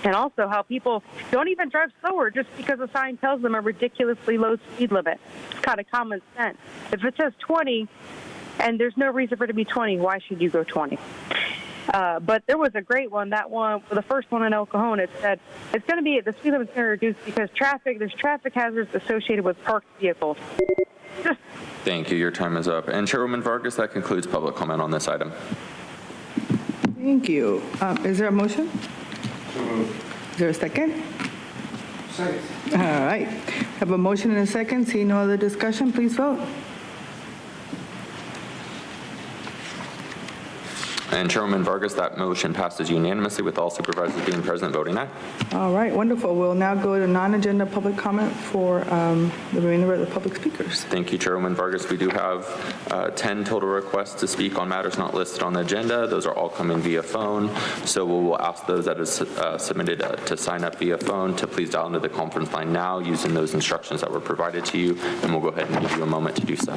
And also how people don't even drive slower just because a sign tells them a ridiculously low speed limit. It's kind of common sense. If it says 20 and there's no reason for it to be 20, why should you go 20? But there was a great one. That one, the first one in El Cajon, it said it's going to be, the speed limit's going to reduce because there's traffic hazards associated with parked vehicles. Thank you. Your time is up. And Chairwoman Vargas, that concludes public comment on this item. Thank you. Is there a motion? Is there a second? Second. All right. Have a motion and a second. See no other discussion. Please vote. And Chairwoman Vargas, that motion passes unanimously with all supervisors being present voting aye. All right, wonderful. We'll now go to non-agenda public comment for the remainder of the public speakers. Thank you, Chairwoman Vargas. We do have 10 total requests to speak on matters not listed on the agenda. Those are all coming via phone. So we will ask those that have submitted to sign up via phone to please dial into the conference line now using those instructions that were provided to you, and we'll go ahead and give you a moment to do so.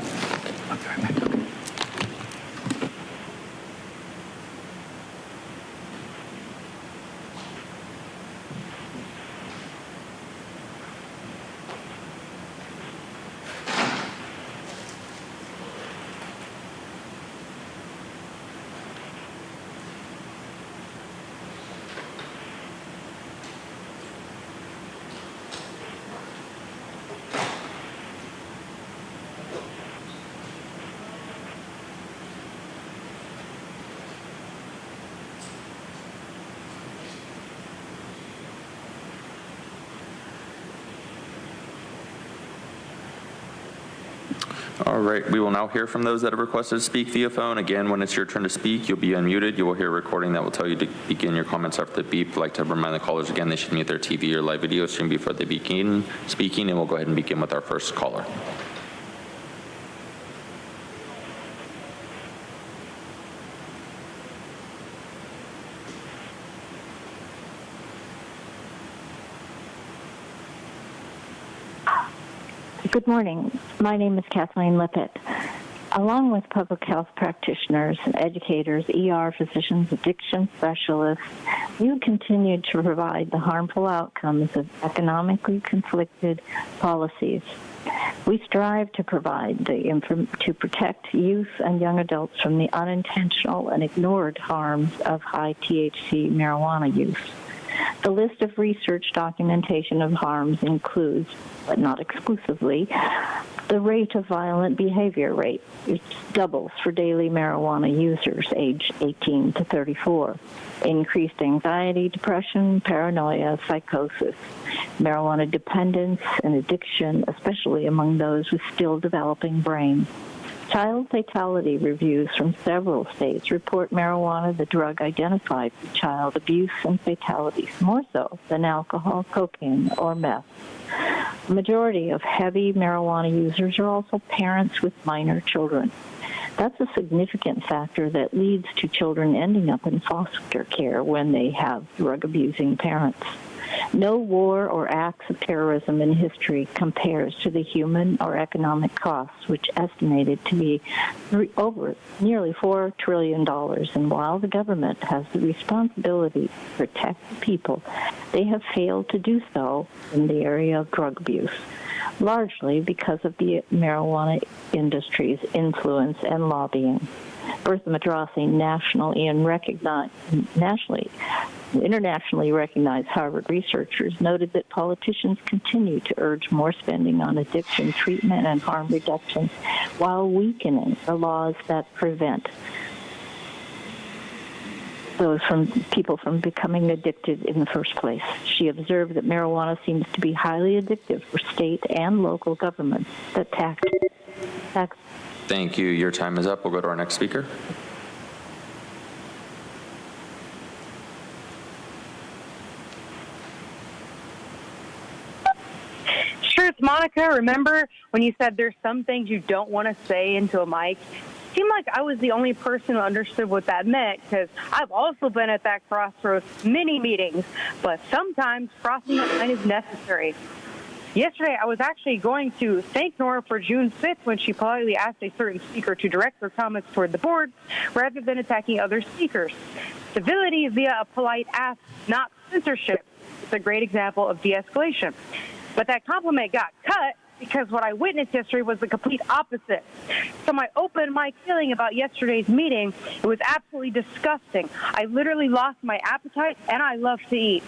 All right, we will now hear from those that have requested to speak via phone. Again, when it's your turn to speak, you'll be unmuted. You will hear a recording that will tell you to begin your comments after the beep. I'd like to remind the callers again, they should mute their TV or live video stream before they begin speaking, and we'll go ahead and begin with our first caller. Good morning. My name is Kathleen Lippett. Along with public health practitioners, educators, ER physicians, addiction specialists, you continue to provide the harmful outcomes of economically conflicted policies. We strive to provide to protect youth and young adults from the unintentional and ignored harms of high THC marijuana use. The list of research documentation of harms includes, but not exclusively, the rate of violent behavior rate. It doubles for daily marijuana users aged 18 to 34. Increased anxiety, depression, paranoia, psychosis, marijuana dependence, and addiction, especially among those with still developing brains. Child fatality reviews from several states report marijuana the drug identified for child abuse and fatalities, more so than alcohol, cocaine, or meth. The majority of heavy marijuana users are also parents with minor children. That's a significant factor that leads to children ending up in foster care when they have drug-abusing parents. No war or acts of terrorism in history compares to the human or economic costs, which estimated to be over nearly $4 trillion. And while the government has the responsibility to protect the people, they have failed to do so in the area of drug abuse, largely because of the marijuana industry's influence and lobbying. Bertha Madrasi, internationally recognized Harvard researchers, noted that politicians continue to urge more spending on addiction treatment and harm reduction while weakening the laws that prevent people from becoming addicted in the first place. She observed that marijuana seems to be highly addictive for state and local governments that tax. Thank you. Your time is up. We'll go to our next speaker. Sure, it's Monica. Remember when you said there's some things you don't want to say into a mic? It seemed like I was the only person who understood what that meant, because I've also been at that crossroads many meetings, but sometimes crossing the line is necessary. Yesterday, I was actually going to thank Nora for June 5th when she politely asked a certain speaker to direct their comments toward the board rather than attacking other speakers. Civility via a polite ask, not censorship. It's a great example of de-escalation. But that compliment got cut because what I witnessed yesterday was the complete opposite. So my open mic feeling about yesterday's meeting, it was absolutely disgusting. I literally lost my appetite, and I love to eat.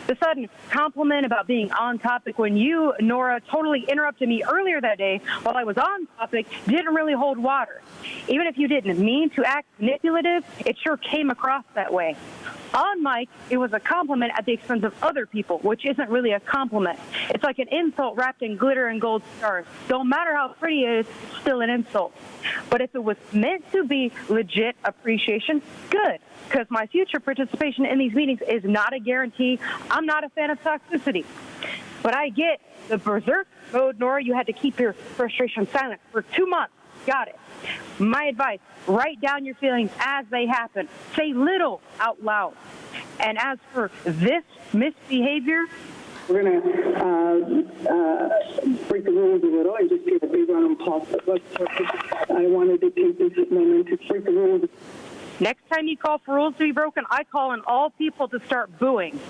The sudden compliment about being on topic when you, Nora, totally interrupted me earlier that day while I was on topic didn't really hold water. Even if you didn't mean to act manipulative, it sure came across that way. On mic, it was a compliment at the expense of other people, which isn't really a compliment. It's like an insult wrapped in glitter and gold stars. Don't matter how pretty it is, it's still an insult. But if it was meant to be legit appreciation, good. Because my future participation in these meetings is not a guarantee. I'm not a fan of toxicity. But I get the berserk mode, Nora. You had to keep your frustration silent for 2 months. Got it. My advice, write down your feelings as they happen. Say little out loud. And as for this misbehavior, we're going to break the rules a little and just give a big round of applause. I wanted to take this moment to break the rules. Next time you call for rules to be broken, I call on all people to start booing.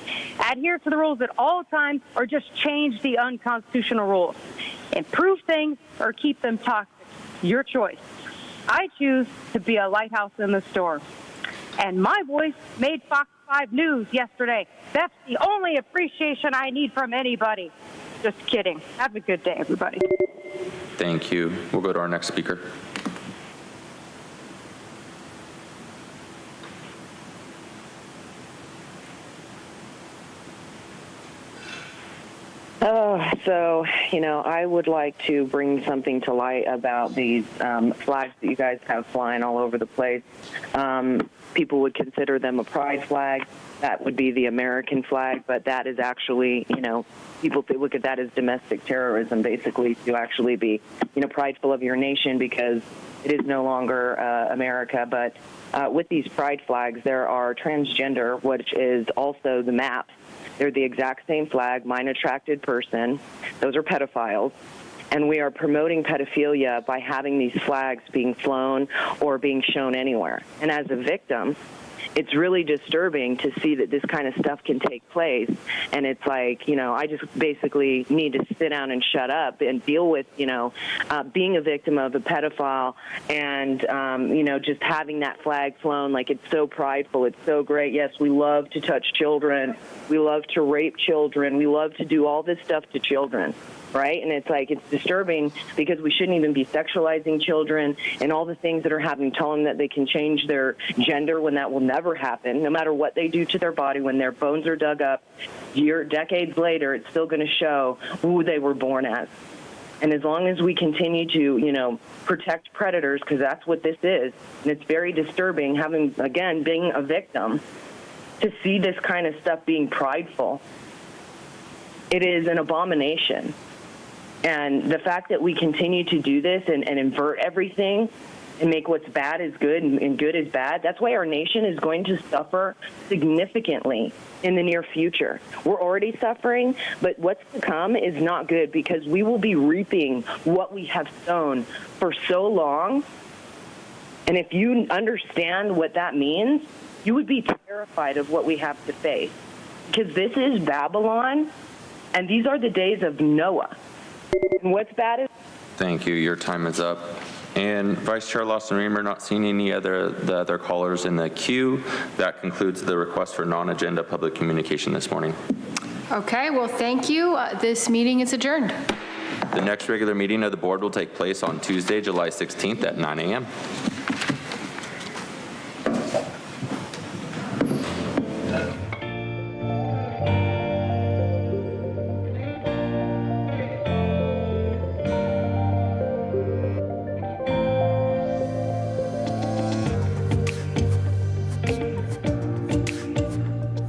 Adhere to the rules at all times or just change the unconstitutional rules. Improve things or keep them toxic. Your choice. I choose to be a lighthouse in the storm. And my voice made Fox 5 News yesterday. That's the only appreciation I need from anybody. Just kidding. Have a good day, everybody. Thank you. We'll go to our next speaker. So, I would like to bring something to light about these flags that you guys have flying all over the place. People would consider them a pride flag. That would be the American flag, but that is actually, people look at that as domestic terrorism, basically, to actually be, prideful of your nation because it is no longer America. But with these pride flags, there are transgender, which is also the MAP. They're the exact same flag, mind attracted person. Those are pedophiles. And we are promoting pedophilia by having these flags being flown or being shown anywhere. And as a victim, it's really disturbing to see that this kind of stuff can take place. And it's like, I just basically need to sit down and shut up and deal with, being a victim of a pedophile and, just having that flag flown. Like, it's so prideful. It's so great. Yes, we love to touch children. We love to rape children. We love to do all this stuff to children. Right? And it's like, it's disturbing because we shouldn't even be sexualizing children and all the things that are happening, telling them that they can change their gender when that will never happen, no matter what they do to their body. When their bones are dug up, decades later, it's still going to show who they were born as. And as long as we continue to, protect predators, because that's what this is, and it's very disturbing being a victim, to see this kind of stuff being prideful. It is an abomination. And the fact that we continue to do this and invert everything and make what's bad is good and good is bad, that's why our nation is going to suffer significantly in the near future. We're already suffering, but what's to come is not good because we will be reaping what we have sown for so long. And if you understand what that means, you would be terrified of what we have to face. Because this is Babylon, and these are the days of Noah. And what's bad is... Thank you. Your time is up. And Vice Chair Lawson-Remer, not seeing the other callers in the queue. That concludes the request for non-agenda public communication this morning. Okay, well, thank you. This meeting is adjourned. The next regular meeting of the board will take place on Tuesday, July 16th at 9 a.m.